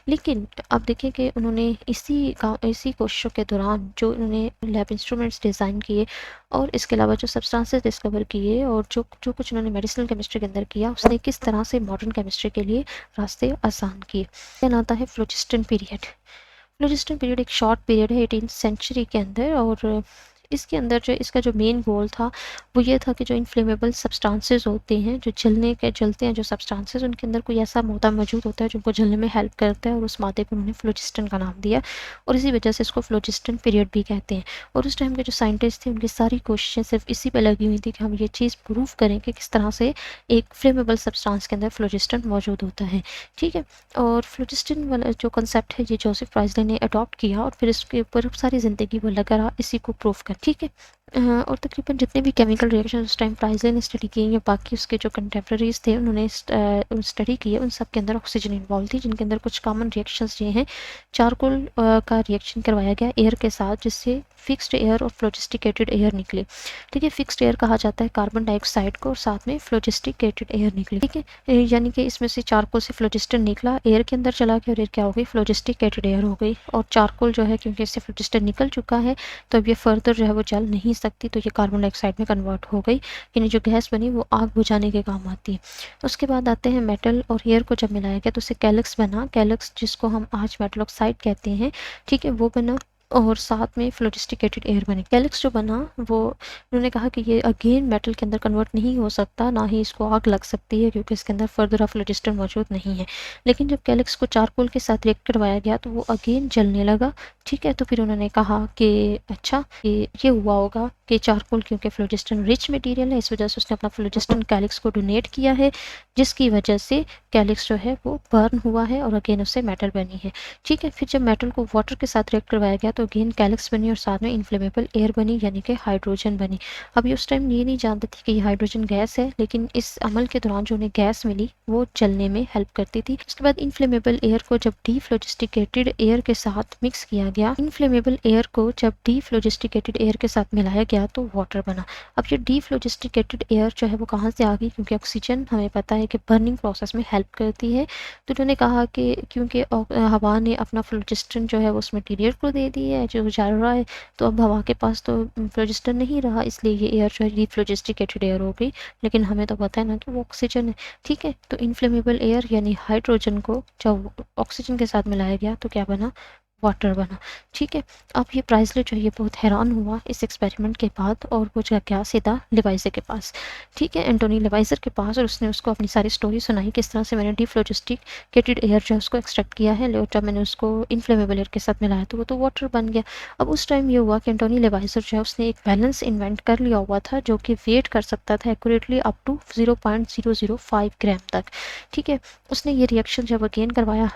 लेकिन अब देखें कि उन्होंने इसी कोशिशों के दौरान जो उन्होंने लैब इंस्ट्रूमेंट्स डिज़ाइन किए और इसके अलावा जो सब्सटेंसेस डिस्कवर किए और जो कुछ उन्होंने मेडिसिनल केमिस्ट्री के अंदर किया, उसने किस तरह से मॉडर्न केमिस्ट्री के लिए रास्ते आसान किए। देन आता है फ्लोजिस्टन पीरियड। फ्लोजिस्टन पीरियड एक शॉर्ट पीरियड है 18th सेंचुरी के अंदर और इसके अंदर जो इसका जो मेन गोल था वो ये था कि जो इनफ्लेमेबल सब्सटेंसेस होते हैं, जो जलते हैं जो सब्सटेंसेस, उनके अंदर कोई ऐसा मादा मौजूद होता है जो उनको जलने में हेल्प करता है, और उस मादे को उन्होंने फ्लोजिस्टन का नाम दिया और इसी वजह से इसको फ्लोजिस्टन पीरियड भी कहते हैं। और उस टाइम के जो साइंटिस्ट थे उनकी सारी कोशिशें सिर्फ इसी पे लगी हुई थी कि हम ये चीज़ प्रूव करें कि किस तरह से एक फ्लेमेबल सब्सटेंस के अंदर फ्लोजिस्टन मौजूद होता है। ठीक है, और फ्लोजिस्टन वाला जो कंसेप्ट है ये जोसेफ प्राइसले ने अडॉप्ट किया और फिर इसके ऊपर सारी ज़िंदगी वो लगा रहा इसी को प्रूव कर। ठीक है, और तकरीबन जितने भी केमिकल रिएक्शन उस टाइम प्राइसले ने स्टडी किए या बाकी उसके जो कंटेम्प्रेरीज थे उन्होंने स्टडी किए, उन सब के अंदर ऑक्सीजन इन्वॉल्व थी, जिनके अंदर कुछ कॉमन रिएक्शंस ये हैं। चारकोल का रिएक्शन करवाया गया एयर के साथ, जिससे फिक्स्ड एयर और फ्लोजिस्टिकेटेड एयर निकले। ठीक है, फिक्स्ड एयर कहा जाता है कार्बन डाइऑक्साइड को, और साथ में फ्लोजिस्टिकेटेड एयर निकली। ठीक है, यानी कि इसमें से चारकोल से फ्लोजिस्टन निकला, एयर के अंदर चला गया और एयर क्या हो गई, फ्लोजिस्टिकेटेड एयर हो गई। और चारकोल जो है क्योंकि इससे फ्लोजिस्टन निकल चुका है तो अब ये फर्दर जो है वो जल नहीं सकती, तो ये कार्बन डाइऑक्साइड में कन्वर्ट हो गई, यानी जो गैस बनी वो आग बुझाने के काम आती है। उसके बाद आते हैं मेटल और एयर को जब मिलाया गया तो उससे कैलक्स बना, कैलक्स जिसको हम आज मेटल ऑक्साइड कहते हैं। ठीक है, वो बना और साथ में फ्लोजिस्टिकेटेड एयर बने। कैलक्स जो बना वो उन्होंने कहा कि ये अगेन मेटल के अंदर कन्वर्ट नहीं हो सकता, ना ही इसको आग लग सकती है क्योंकि इसके अंदर फर्दर फ्लोजिस्टन मौजूद नहीं है। लेकिन जब कैलक्स को चारकोल के साथ रिएक्ट करवाया गया तो वो अगेन जलने लगा। ठीक है, तो फिर उन्होंने कहा कि अच्छा ये हुआ होगा कि चारकोल क्योंकि फ्लोजिस्टन रिच मटेरियल है, इस वजह से उसने अपना फ्लोजिस्टन कैलक्स को डोनेट किया है, जिसकी वजह से कैलक्स जो है वो बर्न हुआ है और अगेन उससे मेटल बनी है। ठीक है, फिर जब मेटल को वाटर के साथ रिएक्ट करवाया गया तो अगेन कैलक्स बनी और साथ में इनफ्लेमेबल एयर बनी, यानी कि हाइड्रोजन बनी। अब ये उस टाइम ये नहीं जानते थे कि ये हाइड्रोजन गैस है, लेकिन इस अमल के दौरान जो उन्हें गैस मिली वो जलने में हेल्प करती थी। उसके बाद इनफ्लेमेबल एयर को जब डीफ्लोजिस्टिकेटेड एयर के साथ मिक्स किया गया, इनफ्लेमेबल एयर को जब डीफ्लोजिस्टिकेटेड एयर के साथ मिलाया गया तो वाटर बना। अब ये डीफ्लोजिस्टिकेटेड एयर जो है वो कहाँ से आ गई, क्योंकि ऑक्सीजन हमें पता है कि बर्निंग प्रोसेस में हेल्प करती है, तो उन्होंने कहा कि क्योंकि हवा ने अपना फ्लोजिस्टन जो है वो उस मटीरियल को दे दी है जो जल रहा है, तो अब हवा के पास तो फ्लोजिस्टन नहीं रहा, इसलिए ये एयर जो है डीफ्लोजिस्टिकेटेड एयर हो गई। लेकिन हमें तो पता है ना कि वो ऑक्सीजन है। ठीक है, तो इनफ्लेमेबल एयर यानी हाइड्रोजन को जब ऑक्सीजन के साथ मिलाया गया तो क्या बना, वाटर बना। ठीक है, अब ये प्राइसले जो है ये बहुत हैरान हुआ इस एक्सपेरिमेंट के बाद और वो जो क्या सीधा लिवाइजर के पास। ठीक है, एंटोनी लिवाइजर के पास, और उसने उसको अपनी सारी स्टोरी सुनाई किस तरह से मैंने डीफ्लोजिस्टिकेटेड एयर जो है उसको एक्सट्रैक्ट किया है, और जब मैंने उसको इनफ्लेमेबल एयर के साथ मिलाया तो वो तो वाटर बन गया। अब उस टाइम ये हुआ कि एंटोनी लिवाइजर जो है उसने एक बैलेंस इन्वेंट कर लिया हुआ था जो कि वेट कर सकता था एक्यूरेटली अप टू 0.005 ग्राम तक। ठीक है, उसने ये रिएक्शन जब अगेन करवाया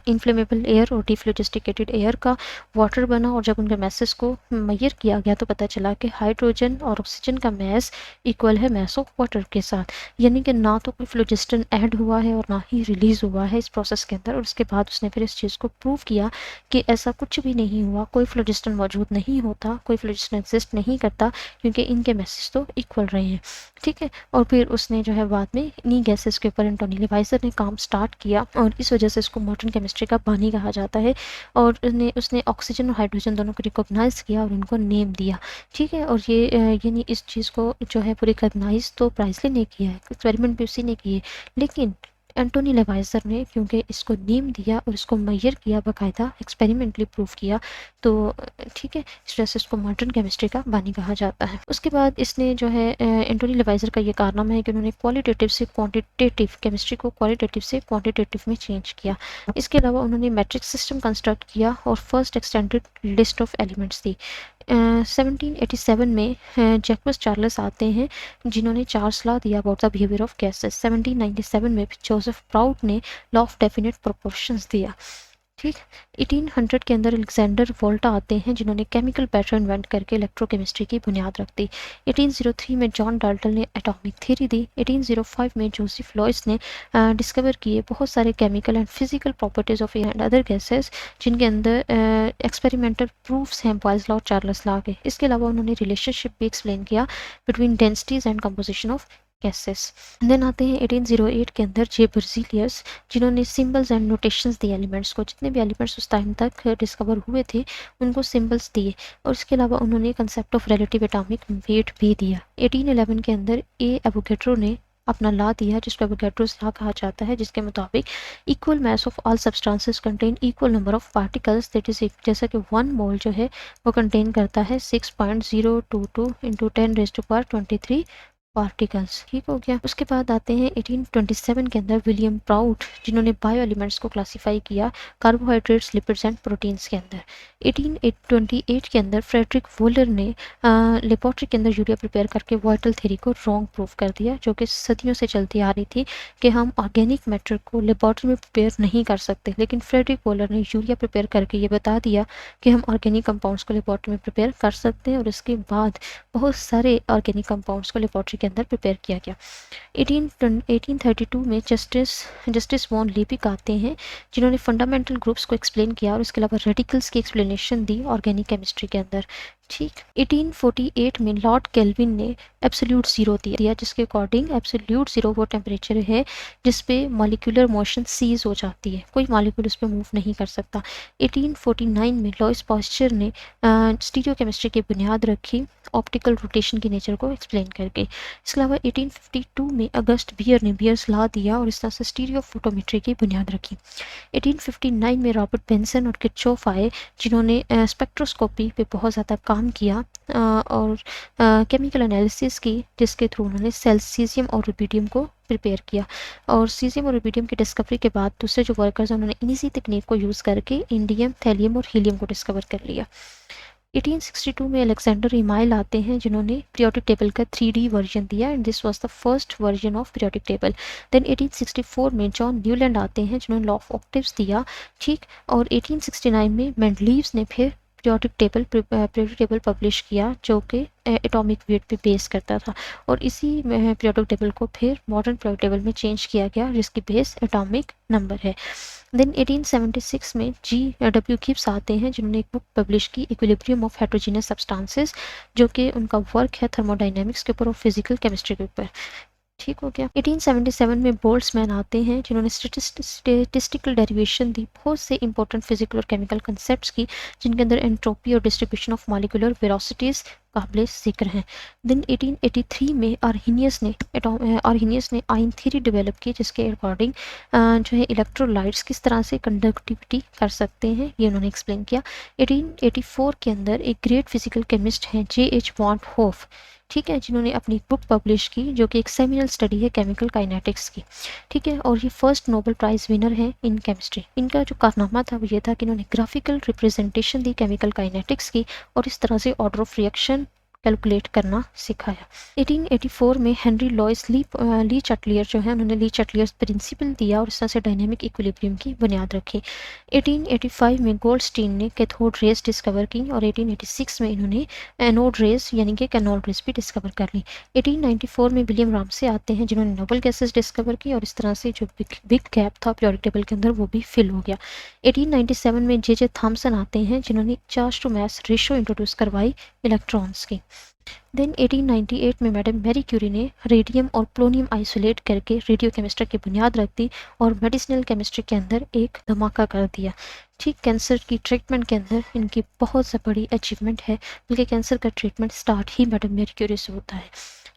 इनफ्लेमेबल एयर और डीफ्लोजिस्टिकेटेड एयर का, वाटर बना, और जब उनके मैसेस को मेजर किया गया तो पता चला कि हाइड्रोजन और ऑक्सीजन का मैस इक्वल है मैस ऑफ वाटर के साथ, यानी कि ना तो कोई फ्लोजिस्टन ऐड हुआ है और ना ही रिलीज हुआ है इस प्रोसेस के अंदर। और उसके बाद उसने फिर इस चीज़ को प्रूव किया कि ऐसा कुछ भी नहीं हुआ, कोई फ्लोजिस्टन मौजूद नहीं होता, कोई फ्लोजिस्टन एग्जिस्ट नहीं करता, क्योंकि इनके मैसेज तो इक्वल रहे हैं। ठीक है, और फिर उसने जो है बाद में इन्हीं गैसेस के ऊपर एंटोनी लिवाइजर ने काम स्टार्ट किया और इस वजह से इसको मॉडर्न केमिस्ट्री का बानी कहा जाता है। और उसने ऑक्सीजन और हाइड्रोजन दोनों को रिकॉग्नाइज किया और उनको नेम दिया। ठीक है, और ये यानी इस चीज़ को जो है वो रिकॉग्नाइज तो प्राइसले ने किया है, एक्सपेरिमेंट भी उसी ने किए, लेकिन एंटोनी लेवाइजर ने क्योंकि इसको नेम दिया और इसको मेजर किया, बाकायदा एक्सपेरिमेंटली प्रूव किया, तो ठीक है, इस वजह से इसको मॉडर्न केमिस्ट्री का बानी कहा जाता है। उसके बाद इसने जो है एंटोनी लेवाइजर का ये कारनामा है कि उन्होंने क्वालिटेटिव से क्वांटिटेटिव केमिस्ट्री को क्वालिटेटिव से क्वांटिटेटिव में चेंज किया। इसके अलावा उन्होंने मैट्रिक्स सिस्टम कंस्ट्रक्ट किया और first extended list of elements दी। 1787 में जैक्बस चार्ल्स आते हैं जिन्होंने चार्ल्स लॉ दिया about the behaviour of gases. 1797 में जोसेफ प्राउट ने लॉ ऑफ डेफिनेट प्रोपोर्शंस दिया। ठीक, 1800 के अंदर अलेक्जेंडर वोल्टा आते हैं जिन्होंने केमिकल पैटर्न इन्वेंट करके इलेक्ट्रोकेमिस्ट्री की बुनियाद रख दी। 1803 में जॉन डाल्टन ने एटॉमिक थ्योरी दी। 1805 में जोसेफ लॉयस ने डिस्कवर किए बहुत सारे chemical and physical properties of air and other gases जिनके अंदर एक्सपेरिमेंटल प्रूफ्स हैं बॉयज लॉ और चार्ल्स लॉ के। इसके अलावा उन्होंने रिलेशनशिप भी एक्सप्लेन किया between densities and composition of gases. Then आते हैं 1808 के अंदर जे बर्जीलियस जिन्होंने सिंबल्स एंड नोटेशंस दिए एलिमेंट्स को, जितने भी एलिमेंट्स उस टाइम तक डिस्कवर हुए थे उनको सिंबल्स दिए, और इसके अलावा उन्होंने concept of relative atomic weight भी दिया। 1811 के अंदर ए एवोगैड्रो ने अपना लॉ दिया जिसको एवोगैड्रोस लॉ कहा जाता है, जिसके मुताबिक equal mass of all substances contain equal number of particles, that is जैसा कि 1 मोल जो है वो कंटेन करता है 6.022 इंटू 10⁻23 पार्टिकल्स। ठीक हो गया। उसके बाद आते हैं 1827 के अंदर विलियम प्राउट, जिन्होंने बायो एलिमेंट्स को क्लासीफाई किया कार्बोहाइड्रेट्स, लिपिड्स एंड प्रोटीन्स के अंदर। 1828 के अंदर फ्रेडरिक वोलर ने लेबोरेटरी के अंदर यूरिया प्रिपेयर करके वाइटल थ्योरी को रॉन्ग प्रूव कर दिया, जो कि सदियों से चलती आ रही थी कि हम ऑर्गेनिक मैटर को लेबोरेटरी में प्रिपेयर नहीं कर सकते, लेकिन फ्रेडरिक वोलर ने यूरिया प्रिपेयर करके ये बता दिया कि हम ऑर्गेनिक कंपाउंड्स को लेबोरेटरी में प्रिपेयर कर सकते हैं, और इसके बाद बहुत सारे ऑर्गेनिक कंपाउंड्स को लेबोरेटरी के अंदर प्रिपेयर किया गया। 1832 में जस्टिस वॉन लिपिक आते हैं, जिन्होंने फंडामेंटल ग्रुप्स को एक्सप्लेन किया और इसके अलावा रेडिकल्स की एक्सप्लेनेशन दी ऑर्गेनिक केमिस्ट्री के अंदर। ठीक। 1848 में लॉर्ड केल्विन ने एब्सोल्यूट ज़ीरो दिया, जिसके अकॉर्डिंग एब्सोल्यूट ज़ीरो वो टेम्परेचर है जिस पे मॉलिक्यूलर मोशन सीज हो जाती है, कोई मॉलिक्यूल उस पर मूव नहीं कर सकता। 1849 में लॉइस पास्चर ने स्टीरियो केमिस्ट्री की बुनियाद रखी ऑप्टिकल रोटेशन की नेचर को एक्सप्लेन करके। इसके अलावा 1852 में अगस्त बियर ने बियर्स लॉ दिया और इस तरह से स्टीरियो फोटोमेट्री की बुनियाद रखी। 1859 में रॉबर्ट बेंसन और किर्चॉफ आए, जिन्होंने स्पेक्ट्रोस्कोपी पे बहुत ज़्यादा काम किया और केमिकल एनालिसिस की, जिसके थ्रू उन्होंने सीजियम और रुबिडियम को प्रिपेयर किया। और सीजियम और रुबिडियम की डिस्कवरी के बाद दूसरे जो वर्कर्स हैं उन्होंने इन्हीं तकनीक को यूज़ करके इंडियम, थैलियम और हीलियम को डिस्कवर कर लिया। 1862 में अलेक्जेंडर इमाइल आते हैं, जिन्होंने पीरियोडिक टेबल का 3D वर्जन दिया and this was the first version of periodic table. Then 1864 में जॉन न्यूलैंड आते हैं, जिन्होंने लॉ ऑफ ऑक्टेव्स दिया। ठीक। और 1869 में मेंडलीव्स ने फिर पीरियोडिक टेबल पब्लिश किया, जो कि एटॉमिक वेट पे बेस करता था, और इसी पीरियोडिक टेबल को फिर मॉडर्न पीरियोडिक टेबल में चेंज किया गया, जिसकी बेस एटॉमिक नंबर है। देन 1876 में G.W. गिब्स आते हैं, जिन्होंने एक बुक पब्लिश की इक्विलिब्रियम ऑफ हेट्रोजीनियस सब्सटेंसेस, जो कि उनका वर्क है थर्मोडाइनमिक्स के ऊपर और फिजिकल केमिस्ट्री के ऊपर। ठीक हो गया। 1877 में बोल्ट्जमैन आते हैं, जिन्होंने स्टेटिस्टिकल डेरिवेशन दी बहुत से इंपॉर्टेंट फिजिकल और केमिकल कंसेप्ट्स की, जिनके अंदर एंट्रोपी और डिस्ट्रीब्यूशन ऑफ मॉलिक्यूलर वेलोसिटीज़ काबिल जिक्र हैं। देन 1883 में आर्हीनियस ने आयन थ्योरी डेवलप की, जिसके अकॉर्डिंग जो है इलेक्ट्रोलाइट्स किस तरह से कंडक्टिविटी कर सकते हैं, ये उन्होंने एक्सप्लेन किया। 1884 के अंदर एक ग्रेट फिजिकल केमिस्ट हैं J.H. वॉन होफ, ठीक है, जिन्होंने अपनी बुक पब्लिश की, जो कि एक सेमिनल स्टडी है केमिकल काइनेटिक्स की। ठीक है। और ये फर्स्ट नोबेल प्राइज़ विनर हैं इन केमिस्ट्री। इनका जो कारनामा था वो ये था कि इन्होंने graphical representation the chemical kinetics की, और इस तरह से ऑर्डर ऑफ रिएक्शन कैलकुलेट करना सिखाया। 1884 में हेनरी लॉइस ली चटलियर जो है, उन्होंने ली चटलियर्स प्रिंसिपल दिया और इस तरह से डायनेमिक इक्विलिब्रियम की बुनियाद रखी। 1885 में गोल्डस्टीन ने कैथोड रेज डिस्कवर की, और 1886 में इन्होंने एनोड रेज यानी कि कैनोड रेज भी डिस्कवर कर ली। 1894 में विलियम रामसे आते हैं, जिन्होंने नोबल गैसेस डिस्कवर की, और इस तरह से जो बिग गैप था पीरियोडिक टेबल के अंदर वो भी फिल हो गया। 1897 में J.J. थॉमसन आते हैं, जिन्होंने charge to mass ratio introduce करवाई इलेक्ट्रॉन्स की। देन 1898 में मैडम मैरी क्यूरी ने रेडियम और प्लोनियम आइसोलेट करके रेडियो केमिस्ट्री की बुनियाद रख दी और मेडिसिनल केमिस्ट्री के अंदर एक धमाका कर दिया। ठीक। कैंसर की ट्रीटमेंट के अंदर इनकी बहुत सा बड़ी अचीवमेंट है, बल्कि कैंसर का ट्रीटमेंट स्टार्ट ही मैडम मैरी क्यूरी से होता है।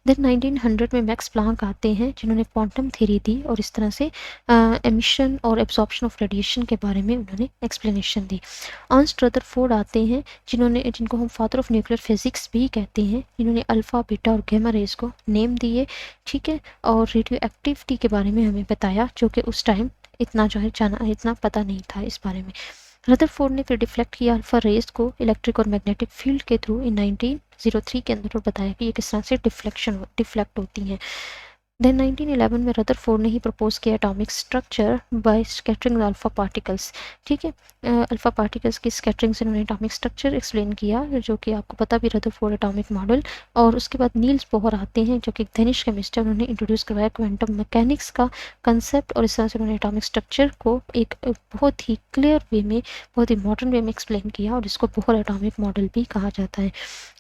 देन 1900 में मैक्स प्लांक आते हैं, जिन्होंने क्वांटम थ्योरी दी और इस तरह से एमिशन और एब्जॉर्प्शन ऑफ रेडिएशन के बारे में उन्होंने एक्सप्लेनेशन दी। अर्नस्ट रदरफोर्ड आते हैं, जिनको हम फादर ऑफ न्यूक्लियर फिजिक्स भी कहते हैं, जिन्होंने अल्फ़ा, बीटा और गैमा रेज को नेम दिए। ठीक है। और रेडियो एक्टिविटी के बारे में हमें बताया, जो कि उस टाइम इतना जो है इतना पता नहीं था इस बारे में। रदरफोर्ड ने फिर डिफ्लेक्ट किया अल्फा रेज को इलेक्ट्रिक और मैग्नेटिक फील्ड के थ्रू इन 1903 के अंदर, और बताया कि ये किस तरह से डिफ्लेक्ट होती हैं। देन 1911 में रदरफोर्ड ने ही प्रपोज किया atomic structure bye scattering alpha particles. ठीक है। अल्फा पार्टिकल्स की स्कैटरिंग से उन्होंने एटॉमिक स्ट्रक्चर एक्सप्लेन किया, जो कि आपको पता भी रदरफोर्ड एटॉमिक मॉडल। और उसके बाद नील्स बोहर आते हैं, जो कि एक डेनिश केमिस्ट है, उन्होंने इंट्रोड्यूस करवाया क्वांटम मैकेनिक्स का कंसेप्ट, और इस तरह से उन्होंने एटॉमिक स्ट्रक्चर को एक बहुत ही क्लियर वे में, बहुत ही मॉडर्न वे में एक्सप्लेन किया, और इसको बोहर एटॉमिक मॉडल भी कहा जाता है।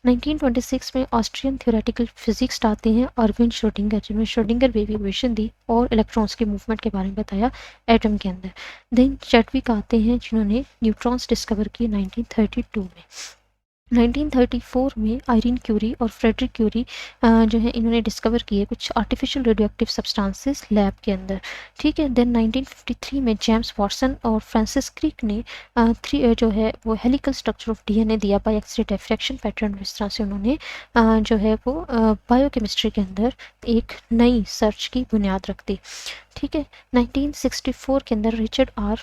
1926 में ऑस्ट्रियन थ्योरेटिकल फिजिक्स आते हैं अरविंद श्रोडिंगर, जिन्होंने श्रोडिंगर वेव इक्वेशन दी और इलेक्ट्रॉन्स के मूवमेंट के बारे में बताया एटम के अंदर। देन चैडविक आते हैं, जिन्होंने न्यूट्रॉन्स डिस्कवर किए 1932 में। 1934 में आयरीन क्यूरी और फ्रेडरिक क्यूरी जो है इन्होंने डिस्कवर किए कुछ आर्टिफिशियल रेडियोएक्टिव सब्सटेंसेस लैब के अंदर। ठीक है, देन 1953 में जेम्स वॉटसन और फ्रांसिस क्रिक ने जो है वो हेलिकल स्ट्रक्चर ऑफ डीएनए दिया by X ray diffraction pattern. इस तरह से उन्होंने जो है वो बायोकेमिस्ट्री के अंदर एक नई सर्च की बुनियाद रख दी। ठीक है, 1964 के अंदर रिचर्ड आर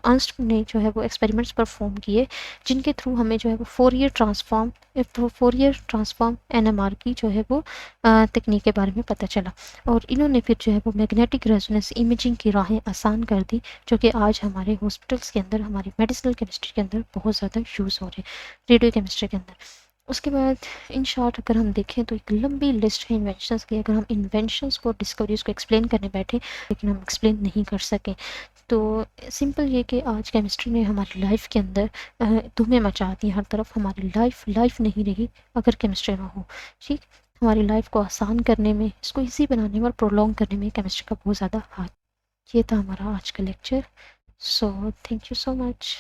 अर्न्स्ट ने जो है वो एक्सपेरिमेंट्स परफॉर्म किए, जिनके थ्रू हमें जो है वो फोरियर ट्रांसफॉर्म एनएमआर की जो है वो तकनीक के बारे में पता चला। और इन्होंने फिर जो है वो मैग्नेटिक रेजोनेंस इमेजिंग की राहें आसान कर दी, जो कि आज हमारे हॉस्पिटल्स के अंदर, हमारी मेडिसिनल केमिस्ट्री के अंदर बहुत ज़्यादा यूज़ हो रहे हैं, रेडियो केमिस्ट्री के अंदर। उसके बाद इन शॉर्ट अगर हम देखें तो एक लंबी लिस्ट है इन्वेंशंस की। अगर हम इन्वेंशंस को, डिस्कवरीज को एक्सप्लेन करने बैठे लेकिन हम एक्सप्लेन नहीं कर सकें, तो सिंपल ये कि आज केमिस्ट्री ने हमारी लाइफ के अंदर धूमें मचा दी। हर तरफ हमारी लाइफ नहीं रही अगर केमिस्ट्री ना हो। ठीक, हमारी लाइफ को आसान करने में, इसको इजी बनाने में और प्रोलॉन्ग करने में केमिस्ट्री का बहुत ज़्यादा हाथ। ये था हमारा आज का lecture. So thank you so much.